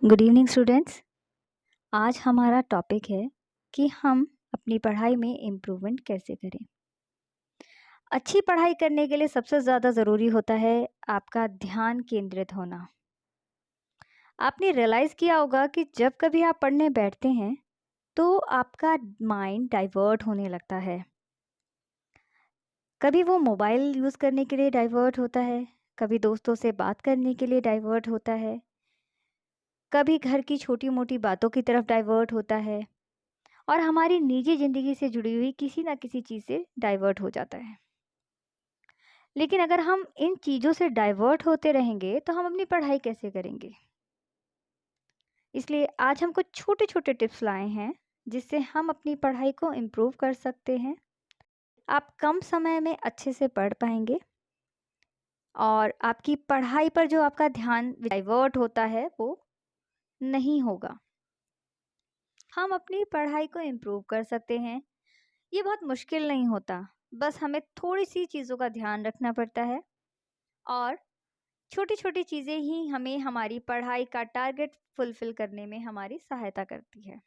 Good evening students. आज हमारा topic है कि हम अपनी पढ़ाई में इम्प्रूवमेंट कैसे करें। अच्छी पढ़ाई करने के लिए सबसे ज़्यादा ज़रूरी होता है आपका ध्यान केंद्रित होना। आपने रियलाइज़ किया होगा कि जब कभी आप पढ़ने बैठते हैं तो आपका माइंड डाइवर्ट होने लगता है। कभी वो मोबाइल यूज़ करने के लिए डाइवर्ट होता है, कभी दोस्तों से बात करने के लिए डाइवर्ट होता है, कभी घर की छोटी मोटी बातों की तरफ डाइवर्ट होता है और हमारी निजी ज़िंदगी से जुड़ी हुई किसी ना किसी चीज़ से डाइवर्ट हो जाता है। लेकिन अगर हम इन चीज़ों से डाइवर्ट होते रहेंगे तो हम अपनी पढ़ाई कैसे करेंगे? इसलिए आज हम कुछ छोटे-छोटे टिप्स लाए हैं जिससे हम अपनी पढ़ाई को इम्प्रूव कर सकते हैं। आप कम समय में अच्छे से पढ़ पाएँगे और आपकी पढ़ाई पर जो आपका ध्यान डाइवर्ट होता है वो नहीं होगा। हम अपनी पढ़ाई को इम्प्रूव कर सकते हैं। ये बहुत मुश्किल नहीं होता, बस हमें थोड़ी-सी चीज़ों का ध्यान रखना पड़ता है और छोटी-छोटी चीज़ें ही हमें हमारी पढ़ाई का टारगेट फुलफ़िल करने में हमारी सहायता करती है।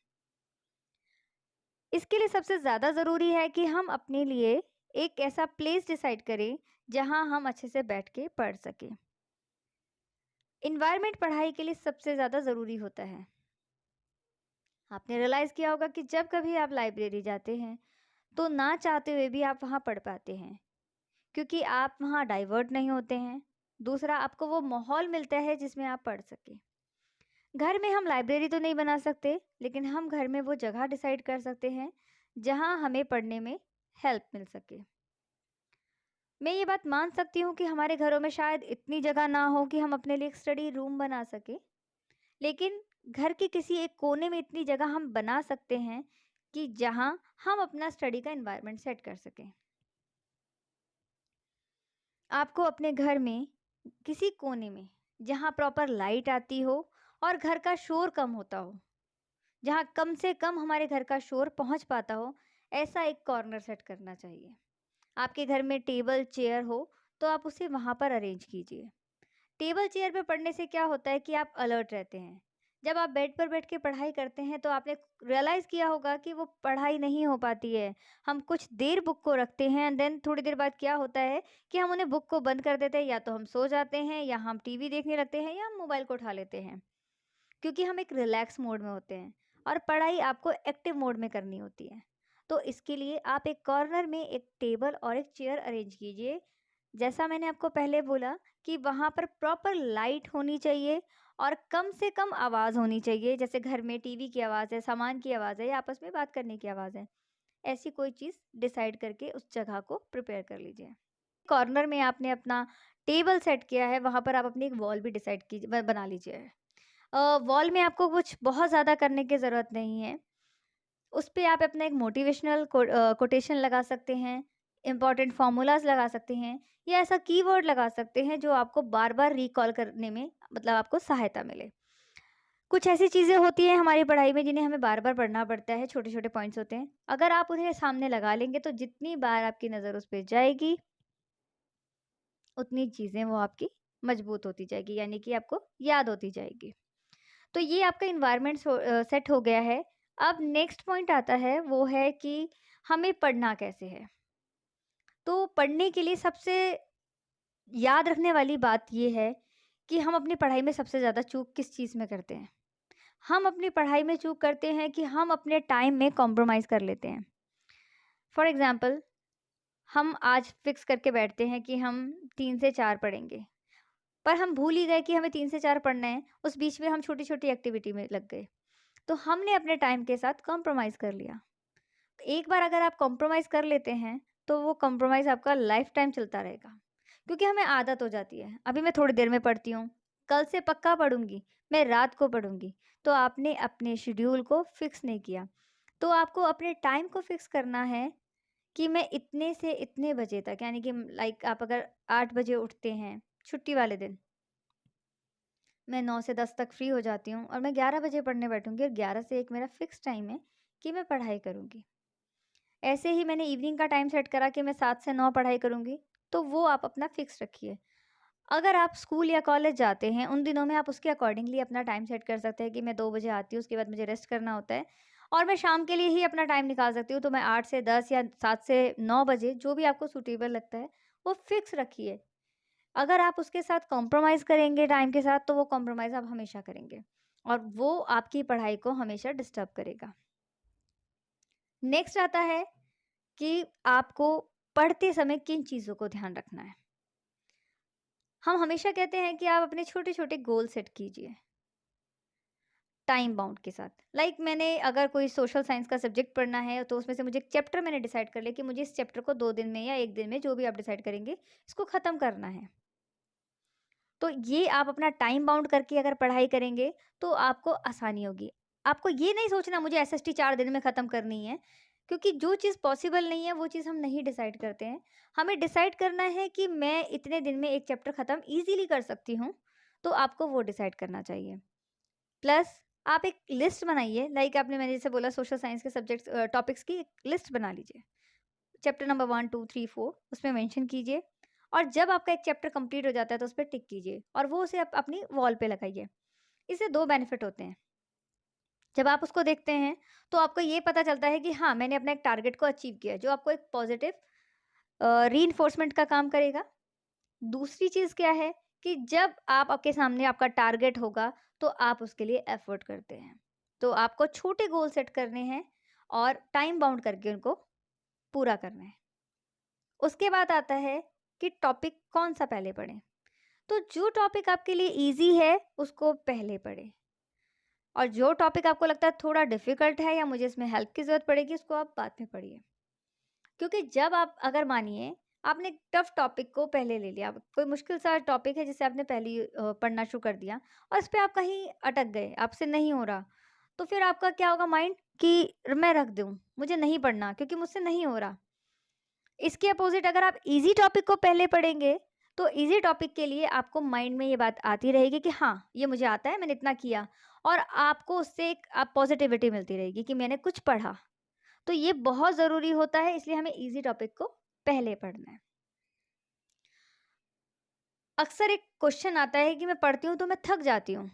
इसके लिए सबसे ज़्यादा ज़रूरी है कि हम अपने लिए एक ऐसा प्लेस डिसाइड करें, जहाँ हम अच्छे से बैठ के पढ़ सकें। एनवायरनमेंट पढ़ाई के लिए सबसे ज़्यादा ज़रूरी होता है। आपने रियलाइज़ किया होगा कि जब कभी आप लाइब्रेरी जाते हैं, तो ना चाहते हुए भी आप वहाँ पढ़ पाते हैं, क्योंकि आप वहाँ डाइवर्ट नहीं होते हैं। दूसरा, आपको वो माहौल मिलता है जिसमें आप पढ़ सकें। घर में हम लाइब्रेरी तो नहीं बना सकते, लेकिन हम घर में वो जगह डिसाइड कर सकते हैं जहाँ हमें पढ़ने में हेल्प मिल सके। मैं ये बात मान सकती हूँ कि हमारे घरों में शायद इतनी जगह ना हो कि हम अपने लिए एक स्टडी रूम बना सके, लेकिन घर के किसी एक कोने में इतनी जगह हम बना सकते हैं कि जहाँ हम अपना स्टडी का एनवायरनमेंट सेट कर सकें। आपको अपने घर में किसी कोने में, जहाँ प्रॉपर लाइट आती हो और घर का शोर कम होता हो, जहाँ कम से कम हमारे घर का शोर पहुँच पाता हो, ऐसा एक कॉर्नर सेट करना चाहिए। आपके घर में टेबल, चेयर हो, तो आप उसे वहाँ पर अरेंज कीजिए। टेबल, चेयर पे पढ़ने से क्या होता है कि आप अलर्ट रहते हैं। जब आप बेड पर बैठ के पढ़ाई करते हैं, तो आपने रियलाइज़ किया होगा कि वो पढ़ाई नहीं हो पाती है। हम कुछ देर बुक को रखते हैं एंड देन थोड़ी देर बाद क्या होता है कि हम उन्हें बुक को बंद कर देते हैं, या तो हम सो जाते हैं, या हम टीवी देखने लगते हैं, या हम मोबाइल को उठा लेते हैं। क्योंकि हम एक रिलैक्स मोड में होते हैं और पढ़ाई आपको एक्टिव मोड में करनी होती है। तो इसके लिए आप एक कॉर्नर में एक टेबल और एक चेयर अरेंज कीजिए। जैसा मैंने आपको पहले बोला कि वहाँ पर प्रॉपर लाइट होनी चाहिए और कम से कम आवाज़ होनी चाहिए। जैसे घर में टीवी की आवाज़ है, सामान की आवाज़ है, या आपस में बात करने की आवाज़ है। ऐसी कोई चीज़ डिसाइड करके उस जगह को प्रिपेयर कर लीजिए। कॉर्नर में आपने अपना टेबल सेट किया है, वहाँ पर आप अपनी एक वॉल भी डिसाइड कीजिए, बना लीजिए। वॉल में आपको कुछ बहुत ज़्यादा करने की ज़रूरत नहीं है। उस पे आप अपना एक मोटिवेशनल कोटेशन लगा सकते हैं, इम्पोर्टेंट फ़ॉर्मूलाज़ लगा सकते हैं, या ऐसा कीवर्ड लगा सकते हैं जो आपको बार-बार रिकॉल करने में मतलब आपको सहायता मिले। कुछ ऐसी चीज़ें होती हैं हमारी पढ़ाई में जिन्हें हमें बार-बार पढ़ना पड़ता है, छोटे-छोटे पॉइंट्स होते हैं। अगर आप उन्हें सामने लगा लेंगे तो जितनी बार आपकी नज़र उस पे जाएगी, उतनी चीज़ें वो आपकी मजबूत होती जाएगी, यानी कि आपको याद होती जाएगी। तो ये आपका एनवायरनमेंट सेट हो गया है। अब नेक्स्ट पॉइंट आता है, वो है कि हमें पढ़ना कैसे है। तो पढ़ने के लिए सबसे याद रखने वाली बात ये है कि हम अपनी पढ़ाई में सबसे ज़्यादा चूक किस चीज़ में करते हैं। हम अपनी पढ़ाई में चूक करते हैं कि हम अपने टाइम में कॉम्प्रोमाइज़ कर लेते हैं। फॉर एग्ज़ाम्पल, हम आज फिक्स करके बैठते हैं कि हम 3 से 4 पढ़ेंगे, पर हम भूल ही गए कि हमें 3 से 4 पढ़ना है। उस बीच में हम छोटी-छोटी एक्टिविटी में लग गए। तो हमने अपने टाइम के साथ कॉम्प्रोमाइज़ कर लिया। एक बार अगर आप कॉम्प्रोमाइज़ कर लेते हैं, तो वो कॉम्प्रोमाइज़ आपका लाइफ़ टाइम चलता रहेगा, क्योंकि हमें आदत हो जाती है। अभी मैं थोड़ी देर में पढ़ती हूँ, कल से पक्का पढ़ूँगी, मैं रात को पढ़ूँगी। तो आपने अपने शेड्यूल को फ़िक्स नहीं किया। तो आपको अपने टाइम को फ़िक्स करना है कि मैं इतने से इतने बजे तक, यानी कि लाइक आप अगर 8 बजे उठते हैं, छुट्टी वाले दिन, मैं 9 से 10 तक फ्री हो जाती हूँ और मैं 11 बजे पढ़ने बैठूँगी और 11 से 1 मेरा फ़िक्स टाइम है कि मैं पढ़ाई करूँगी। ऐसे ही मैंने इवनिंग का टाइम सेट करा कि मैं 7 से 9 पढ़ाई करूँगी, तो वो आप अपना फ़िक्स रखिए। अगर आप स्कूल या कॉलेज जाते हैं, उन दिनों में आप उसके अकॉर्डिंगली अपना टाइम सेट कर सकते हैं कि मैं 2 बजे आती हूँ, उसके बाद मुझे रेस्ट करना होता है और मैं शाम के लिए ही अपना टाइम निकाल सकती हूँ, तो मैं 8 से 10 या 7 से 9 बजे, जो भी आपको सूटेबल लगता है, वो फिक्स रखिए। अगर आप उसके साथ कॉम्प्रोमाइज़ करेंगे टाइम के साथ, तो वो कॉम्प्रोमाइज़ आप हमेशा करेंगे और वो आपकी पढ़ाई को हमेशा डिस्टर्ब करेगा। नेक्स्ट आता है कि आपको पढ़ते समय किन चीज़ों को ध्यान रखना है। हम हमेशा कहते हैं कि आप अपने छोटे-छोटे गोल सेट कीजिए, टाइम बाउंड के साथ। मैंने अगर कोई सोशल साइंस का सब्जेक्ट पढ़ना है, तो उसमें से मुझे एक चैप्टर मैंने डिसाइड कर लिया कि मुझे इस चैप्टर को 2 दिन में या 1 दिन में, जो भी आप डिसाइड करेंगे, इसको ख़त्म करना है। तो ये आप अपना टाइम बाउंड करके अगर पढ़ाई करेंगे, तो आपको आसानी होगी। आपको ये नहीं सोचना मुझे एसएसटी 4 दिन में ख़त्म करनी है, क्योंकि जो चीज़ पॉसिबल नहीं है, वो चीज़ हम नहीं डिसाइड करते हैं। हमें डिसाइड करना है कि मैं इतने दिन में एक चैप्टर ख़त्म ईज़िली कर सकती हूँ, तो आपको वो डिसाइड करना चाहिए। प्लस आप एक लिस्ट बनाइए, आपने मैंने जैसे बोला सोशल साइंस के टॉपिक्स की एक लिस्ट बना लीजिए। चैप्टर नंबर 1, 2, 3, 4 उसमें मेंशन कीजिए और जब आपका एक चैप्टर कंप्लीट हो जाता है तो उस पे टिक कीजिए और वो उसे आप अपनी वॉल पे लगाइए। इससे 2 बेनिफिट होते हैं। जब आप उसको देखते हैं तो आपको ये पता चलता है कि हाँ, मैंने अपना एक टारगेट को अचीव किया है, जो आपको एक पॉजिटिव रीइंफोर्समेंट का काम करेगा। दूसरी चीज़ क्या है कि जब आप आपके सामने आपका टारगेट होगा, तो आप उसके लिए एफर्ट करते हैं। तो आपको छोटे गोल सेट करने हैं और टाइम बाउंड करके उनको पूरा करना है। उसके बाद आता है कि टॉपिक कौन-सा पहले पढ़ें। तो जो टॉपिक आपके लिए ईज़ी है, उसको पहले पढ़ें और जो टॉपिक आपको लगता है थोड़ा डिफ़िकल्ट है या मुझे इसमें हेल्प की ज़रूरत पड़ेगी, उसको आप बाद में पढ़िए। क्योंकि जब आप अगर मानिए आपने एक टफ टॉपिक को पहले ले लिया, कोई मुश्किल सा टॉपिक है जिसे आपने पहले ही पढ़ना शुरू कर दिया और इस पे आप कहीं अटक गए, आपसे नहीं हो रहा, तो फिर आपका क्या होगा माइंड कि मैं रख दूँ, मुझे नहीं पढ़ना क्योंकि मुझसे नहीं हो रहा। इसके अपोज़िट अगर आप ईज़ी टॉपिक को पहले पढ़ेंगे, तो ईज़ी टॉपिक के लिए आपको माइंड में ये बात आती रहेगी कि हाँ, ये मुझे आता है, मैंने इतना किया और आपको उससे एक पॉज़िटिविटी मिलती रहेगी कि मैंने कुछ पढ़ा। तो ये बहुत ज़रूरी होता है, इसलिए हमें ईज़ी टॉपिक को पहले पढ़ना है। अक्सर एक क्वेश्चन आता है कि मैं पढ़ती हूँ तो मैं थक जाती हूँ।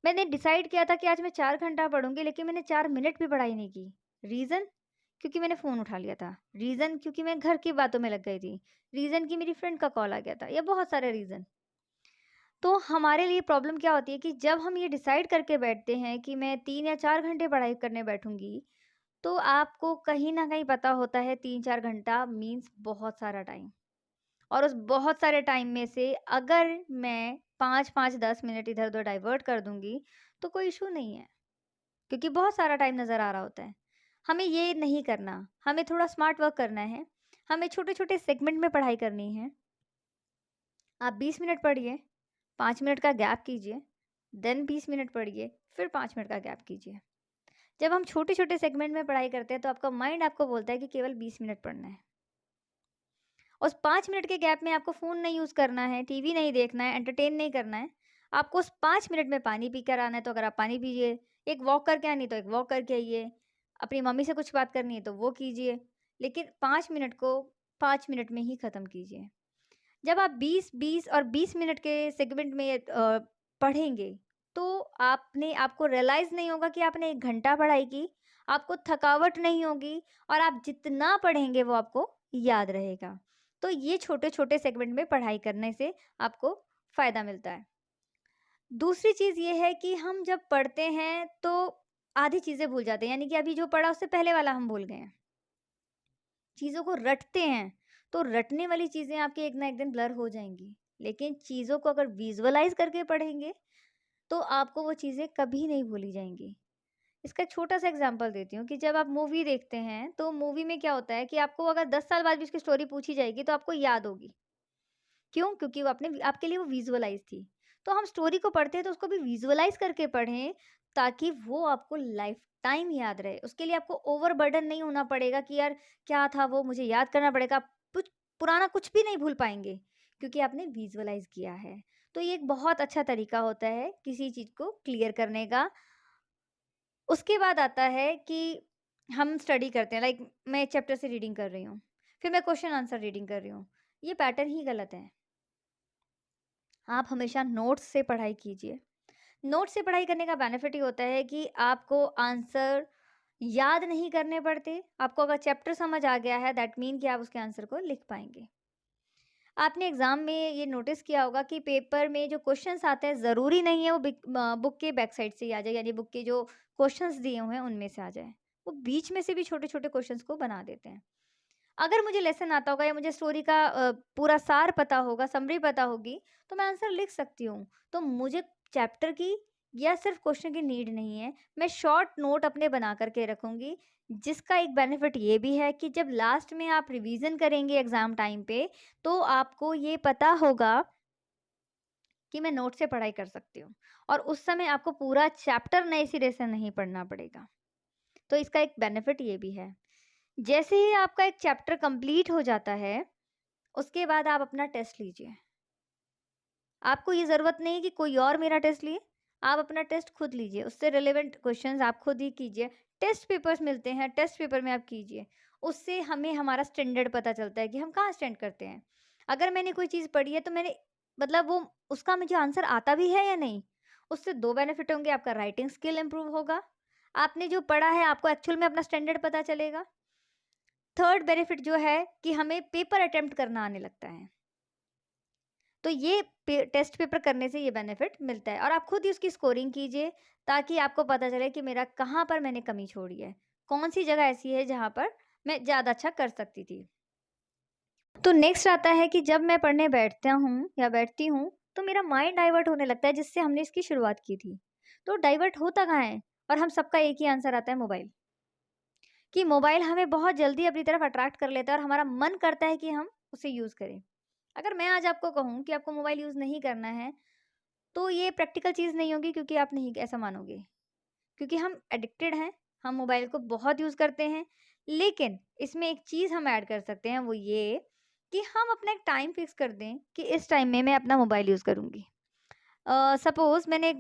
मैंने डिसाइड किया था कि आज मैं 4 घंटा पढ़ूँगी, लेकिन मैंने 4 मिनट भी पढ़ाई नहीं की। रीज़न? क्योंकि मैंने फ़ोन उठा लिया था। रीज़न? क्योंकि मैं घर की बातों में लग गई थी। रीज़न कि मेरी फ्रेंड का कॉल आ गया था या बहुत सारे रीज़न। तो हमारे लिए प्रॉब्लम क्या होती है कि जब हम ये डिसाइड करके बैठते हैं कि मैं 3 या 4 घंटे पढ़ाई करने बैठूँगी, तो आपको कहीं न कहीं पता होता है 3-4 घंटा मीन्स बहुत सारा टाइम। और उस बहुत सारे टाइम में से अगर मैं 5-5, 10 मिनट इधर-उधर डाइवर्ट कर दूँगी, तो कोई इश्यू नहीं है, क्योंकि बहुत सारा टाइम नज़र आ रहा होता है। हमें ये नहीं करना, हमें थोड़ा स्मार्ट वर्क करना है, हमें छोटे-छोटे सेगमेंट में पढ़ाई करनी है। आप 20 मिनट पढ़िए, 5 मिनट का गैप कीजिए, देन 20 मिनट पढ़िए, फिर 5 मिनट का गैप कीजिए। जब हम छोटे-छोटे सेगमेंट में पढ़ाई करते हैं, तो आपका माइंड आपको बोलता है कि केवल 20 मिनट पढ़ना है। उस 5 मिनट के गैप में आपको फ़ोन नहीं यूज़ करना है, टीवी नहीं देखना है, एंटरटेन नहीं करना है। आपको उस 5 मिनट में पानी पी कर आना है, तो अगर आप पानी पीजिए, एक वॉक करके आनी है, तो एक वॉक करके आइए, अपनी मम्मी से कुछ बात करनी है, तो वो कीजिए। लेकिन 5 मिनट को 5 मिनट में ही ख़त्म कीजिए। जब आप 20-20 और 20 मिनट के सेगमेंट में पढ़ेंगे, तो आपने आपको रियलाइज़ नहीं होगा कि आपने 1 घंटा पढ़ाई की, आपको थकावट नहीं होगी और आप जितना पढ़ेंगे वो आपको याद रहेगा। तो ये छोटे-छोटे सेगमेंट में पढ़ाई करने से आपको फ़ायदा मिलता है। दूसरी चीज़ ये है कि हम जब पढ़ते हैं तो आधी चीज़ें भूल जाते हैं, यानी कि अभी जो पढ़ा उससे पहले वाला हम भूल गए हैं। चीज़ों को रटते हैं, तो रटने वाली चीज़ें आपकी एक ना एक दिन ब्लर हो जाएँगी। लेकिन चीज़ों को अगर विज़ुअलाइज़ करके पढ़ेंगे, तो आपको वो चीज़ें कभी नहीं भूली जाएँगी। इसका एक छोटा-सा एग्ज़ाम्पल देती हूँ कि जब आप मूवी देखते हैं, तो मूवी में क्या होता है कि आपको अगर 10 साल बाद भी उसकी स्टोरी पूछी जाएगी, तो आपको याद होगी। क्यों? क्योंकि वो आपने आपके लिए वो विज़ुअलाइज़ थी। तो हम स्टोरी को पढ़ते हैं, तो उसको भी विज़ुअलाइज़ करके पढ़ें, ताकि वो आपको लाइफ़ टाइम याद रहे। उसके लिए आपको ओवरबर्डन नहीं होना पड़ेगा कि यार क्या था वो, मुझे याद करना पड़ेगा। आप कुछ पुराना कुछ भी नहीं भूल पाएँगे, क्योंकि आपने विज़ुअलाइज़ किया है। तो ये एक बहुत अच्छा तरीका होता है किसी चीज़ को क्लियर करने का। उसके बाद आता है कि हम स्टडी करते हैं, मैं चैप्टर से रीडिंग कर रही हूँ, फिर मैं क्वेश्चन आंसर रीडिंग कर रही हूँ। ये पैटर्न ही गलत है। आप हमेशा नोट्स से पढ़ाई कीजिए। नोट्स से पढ़ाई करने का बेनिफिट ये होता है कि आपको आंसर याद नहीं करने पड़ते। आपको अगर चैप्टर समझ आ गया है दैट मीन कि आप उसके आंसर को लिख पाएँगे। आपने एग्ज़ाम में ये नोटिस किया होगा कि पेपर में जो क्वेश्चंस आते हैं ज़रूरी नहीं है वो बुक के बैक साइड से ही आ जाए, यानी बुक के जो क्वेश्चंस दिए हुए हैं उनमें से आ जाए। वो बीच में से भी छोटे-छोटे क्वेश्चंस को बना देते हैं। अगर मुझे लेसन आता होगा या मुझे स्टोरी का पूरा सार पता होगा, समरी पता होगी, तो मैं आंसर लिख सकती हूँ। तो मुझे चैप्टर की या सिर्फ़ क्वेश्चन की नीड नहीं है। मैं शॉर्ट नोट अपने बना कर के रखूँगी, जिसका एक बेनिफिट ये भी है कि जब लास्ट में आप रिवीज़न करेंगे एग्ज़ाम टाइम पे, तो आपको ये पता होगा कि मैं नोट से पढ़ाई कर सकती हूँ और उस समय आपको पूरा चैप्टर नए सिरे से नहीं पढ़ना पड़ेगा। तो इसका एक बेनिफिट ये भी है। जैसे ही आपका एक चैप्टर कंप्लीट हो जाता है, उसके बाद आप अपना टेस्ट लीजिए। आपको ये ज़रूरत नहीं है कि कोई और मेरा टेस्ट लिए, आप अपना टेस्ट खुद लीजिए। उससे रिलेवेंट क्वेश्चंस आप खुद ही कीजिए। टेस्ट पेपर्स मिलते हैं, टेस्ट पेपर में आप कीजिए। उससे हमें हमारा स्टैंडर्ड पता चलता है कि हम कहाँ स्टैंड करते हैं। अगर मैंने कोई चीज़ पढ़ी है तो मैंने मतलब वो उसका मुझे आंसर आता भी है या नहीं? उससे 2 बेनिफिट होंगे, आपका राइटिंग स्किल इम्प्रूव होगा। आपने जो पढ़ा है आपको एक्चुअल में अपना स्टैंडर्ड पता चलेगा। थर्ड बेनिफिट जो है कि हमें पेपर अटेम्प्ट करना आने लगता है। तो ये टेस्ट पेपर करने से ये बेनिफिट मिलता है और आप खुद ही उसकी स्कोरिंग कीजिए ताकि आपको पता चले कि मेरा कहाँ पर मैंने कमी छोड़ी है, कौन सी जगह ऐसी है जहाँ पर मैं ज़्यादा अच्छा कर सकती थी। तो नेक्स्ट आता है कि जब मैं पढ़ने बैठता हूँ या बैठती हूँ तो मेरा माइंड डाइवर्ट होने लगता है, जिससे हमने इसकी शुरुआत की थी। तो डाइवर्ट होता कहाँ है? और हम सबका एक ही आंसर आता है, मोबाइल। कि मोबाइल हमें बहुत जल्दी अपनी तरफ अट्रैक्ट कर लेता है और हमारा मन करता है कि हम उसे यूज़ करें। अगर मैं आज आपको कहूँ कि आपको मोबाइल यूज़ नहीं करना है, तो ये प्रैक्टिकल चीज़ नहीं होगी, क्योंकि आप नहीं ऐसा मानोगे। क्योंकि हम एडिक्टेड हैं, हम मोबाइल को बहुत यूज़ करते हैं। लेकिन इसमें एक चीज़ हम ऐड कर सकते हैं, वो ये कि हम अपना एक टाइम फिक्स कर दें कि इस टाइम में मैं अपना मोबाइल यूज़ करूँगी। सपोज़ मैंने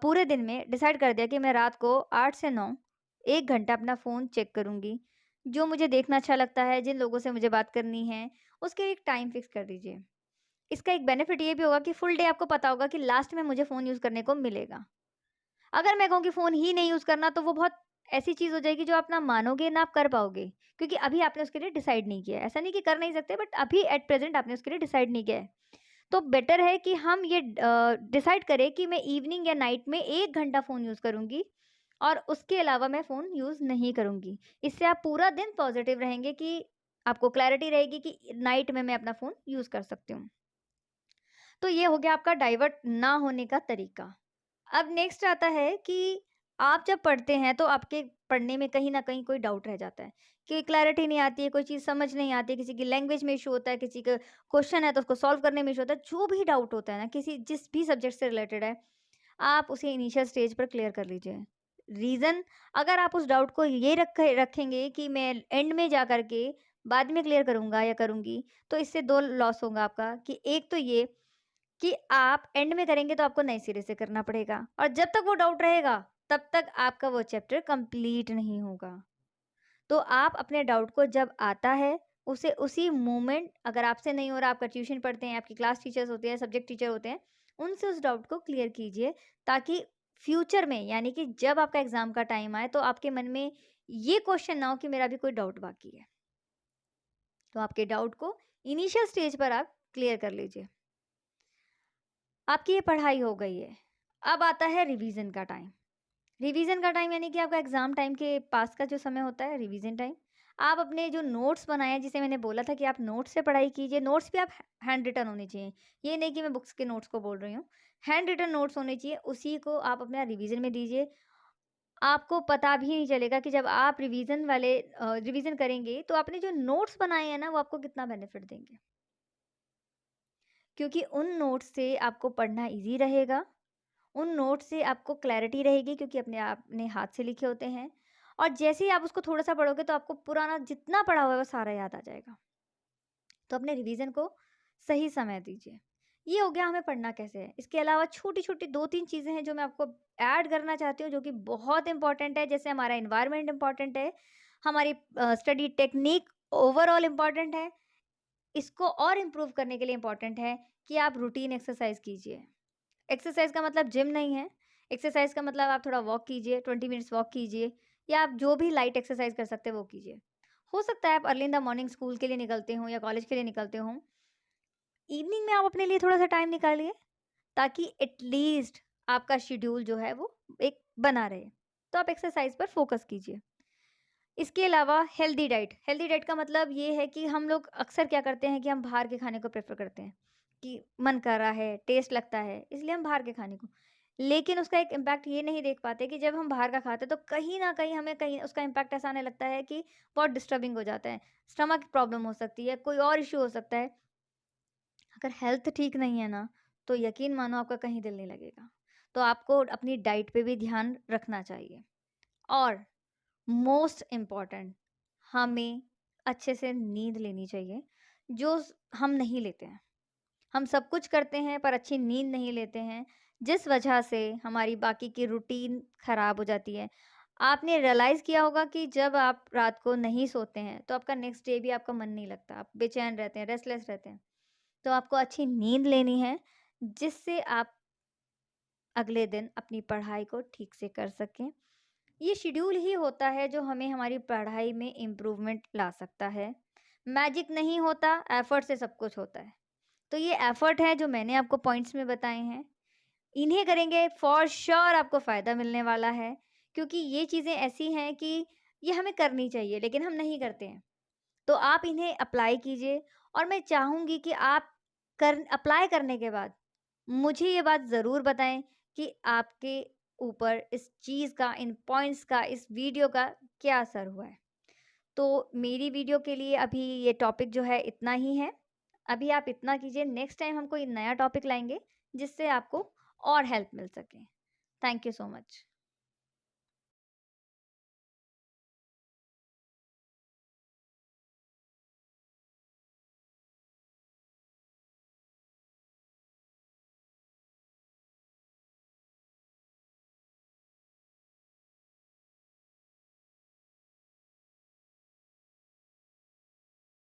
पूरे दिन में डिसाइड कर दिया कि मैं रात को 8 से 9 1 घंटा अपना फ़ोन चेक करूँगी। जो मुझे देखना अच्छा लगता है, जिन लोगों से मुझे बात करनी है, उसके एक टाइम फिक्स कर दीजिए। इसका एक बेनिफिट ये भी होगा कि फुल डे आपको पता होगा कि लास्ट में मुझे फ़ोन यूज़ करने को मिलेगा। अगर मैं कहूँ कि फ़ोन ही नहीं यूज़ करना, तो वो बहुत ऐसी चीज़ हो जाएगी जो आप ना मानोगे ना आप कर पाओगे, क्योंकि अभी आपने उसके लिए डिसाइड नहीं किया है। ऐसा नहीं कि कर नहीं सकते, बट अभी एट प्रेज़ेंट आपने उसके लिए डिसाइड नहीं किया है। तो बेटर है कि हम ये डिसाइड करें कि मैं इवनिंग या नाइट में 1 घंटा फ़ोन यूज़ करूँगी और उसके अलावा मैं फ़ोन यूज़ नहीं करूँगी। इससे आप पूरा दिन पॉज़िटिव रहेंगे कि आपको क्लैरिटी रहेगी कि नाइट में मैं अपना फ़ोन यूज़ कर सकती हूँ। तो ये हो गया आपका डाइवर्ट ना होने का तरीका। अब नेक्स्ट आता है कि आप जब पढ़ते हैं तो आपके पढ़ने में कहीं न कहीं कोई डाउट रह जाता है, कि क्लैरिटी नहीं आती है, कोई चीज़ समझ नहीं आती है, किसी की लैंग्वेज में इश्यू होता है, किसी का क्वेश्चन है तो उसको सॉल्व करने में इश्यू होता है। जो भी डाउट होता है ना, किसी जिस भी सब्जेक्ट से रिलेटेड है, आप उसे इनिशियल स्टेज पर क्लियर कर लीजिए। रीज़न, अगर आप उस डाउट को ये रखेंगे कि मैं एंड में जा कर के बाद में क्लियर करूँगा या करूँगी, तो इससे 2 लॉस होगा आपका, कि एक तो ये कि आप एंड में करेंगे तो आपको नए सिरे से करना पड़ेगा और जब तक वो डाउट रहेगा, तब तक आपका वो चैप्टर कंप्लीट नहीं होगा। तो आप अपने डाउट को जब आता है, उसे उसी मोमेंट, अगर आपसे नहीं हो रहा, आपका ट्यूशन पढ़ते हैं, आपकी क्लास टीचर्स होते हैं, सब्जेक्ट टीचर होते हैं, उनसे उस डाउट को क्लियर कीजिए, ताकि फ्यूचर में, यानी कि जब आपका एग्ज़ाम का टाइम आए, तो आपके मन में ये क्वेश्चन ना हो कि मेरा अभी कोई डाउट बाकी है। तो आपके डाउट को इनिशियल स्टेज पर आप क्लियर कर लीजिए। आपकी ये पढ़ाई हो गई है। अब आता है रिवीजन का टाइम। रिवीजन का टाइम यानी कि आपका एग्ज़ाम टाइम के पास का जो समय होता है, रिवीजन टाइम। आप अपने जो नोट्स बनाए हैं, जिसे मैंने बोला था कि आप नोट्स से पढ़ाई कीजिए, नोट्स भी आप हैंड रिटन होने चाहिए। ये नहीं कि मैं बुक्स के नोट्स को बोल रही हूँ। हैंड रिटन नोट्स होने चाहिए, उसी को आप अपना रिवीजन में दीजिए। आपको पता भी नहीं चलेगा कि जब आप रिवीजन करेंगे, तो आपने जो नोट्स बनाए हैं ना, वो आपको कितना बेनिफिट देंगे। क्योंकि उन नोट्स से आपको पढ़ना ईज़ी रहेगा, उन नोट से आपको क्लैरिटी रहेगी, क्योंकि अपने आपने हाथ से लिखे होते हैं, और जैसे ही आप उसको थोड़ा-सा पढ़ोगे तो आपको पुराना जितना पढ़ा हुआ है वो सारा याद आ जाएगा। तो अपने रिवीजन को सही समय दीजिए। ये हो गया हमें पढ़ना कैसे है। इसके अलावा छोटी-छोटी 2-3 चीज़ें हैं जो मैं आपको ऐड करना चाहती हूँ, जो कि बहुत इम्पोर्टेंट है। जैसे हमारा एनवायरनमेंट इम्पोर्टेंट है, हमारी स्टडी टेक्नीक ओवरऑल इम्पोर्टेंट है। इसको और इम्प्रूव करने के लिए इम्पोर्टेंट है कि आप रूटीन एक्सरसाइज कीजिए। एक्सरसाइज का मतलब जिम नहीं है। एक्सरसाइज का मतलब आप थोड़ा वॉक कीजिए, 20 मिनट्स वॉक कीजिए, या आप जो भी लाइट एक्सरसाइज कर सकते हैं वो कीजिए। हो सकता है आप early in the morning school के लिए निकलते हों या कॉलेज के लिए निकलते हों, इवनिंग में आप अपने लिए थोड़ा सा टाइम निकालिए, ताकि एटलीस्ट आपका शेड्यूल जो है वो एक बना रहे। तो आप एक्सरसाइज पर फोकस कीजिए। इसके अलावा हेल्दी डाइट का मतलब ये है कि हम लोग अक्सर क्या करते हैं कि हम बाहर के खाने को प्रेफर करते हैं, कि मन कर रहा है, टेस्ट लगता है, इसलिए हम बाहर के खाने को, लेकिन उसका एक इम्पैक्ट ये नहीं देख पाते कि जब हम बाहर का खाते हैं तो कहीं ना कहीं हमें कहीं उसका इम्पैक्ट ऐसा आने लगता है कि बहुत डिस्टर्बिंग हो जाता है। स्टमक प्रॉब्लम हो सकती है, कोई और इश्यू हो सकता है। अगर हेल्थ ठीक नहीं है ना, तो यकीन मानो आपका कहीं दिल नहीं लगेगा। तो आपको अपनी डाइट पे भी ध्यान रखना चाहिए। और मोस्ट इम्पॉर्टेंट, हमें अच्छे से नींद लेनी चाहिए, जो हम नहीं लेते हैं। हम सब कुछ करते हैं पर अच्छी नींद नहीं लेते हैं, जिस वजह से हमारी बाकी की रूटीन खराब हो जाती है। आपने रियलाइज़ किया होगा कि जब आप रात को नहीं सोते हैं तो आपका नेक्स्ट डे भी आपका मन नहीं लगता, आप बेचैन रहते हैं, रेस्टलेस रहते हैं। तो आपको अच्छी नींद लेनी है, जिससे आप अगले दिन अपनी पढ़ाई को ठीक से कर सकें। ये शेड्यूल ही होता है जो हमें हमारी पढ़ाई में इम्प्रूवमेंट ला सकता है। मैजिक नहीं होता, एफर्ट से सब कुछ होता है। तो ये एफर्ट है जो मैंने आपको पॉइंट्स में बताए हैं। इन्हें करेंगे फॉर श्योर आपको फ़ायदा मिलने वाला है, क्योंकि ये चीज़ें ऐसी हैं कि ये हमें करनी चाहिए लेकिन हम नहीं करते हैं। तो आप इन्हें अप्लाई कीजिए, और मैं चाहूँगी कि आप अप्लाई करने के बाद मुझे ये बात ज़रूर बताएँ कि आपके ऊपर इस चीज़ का, इन पॉइंट्स का, इस वीडियो का क्या असर हुआ है। तो मेरी वीडियो के लिए अभी ये टॉपिक जो है इतना ही है। अभी आप इतना कीजिए, नेक्स्ट टाइम हम कोई नया टॉपिक लाएँगे जिससे आपको और हेल्प मिल सके। Thank you so much.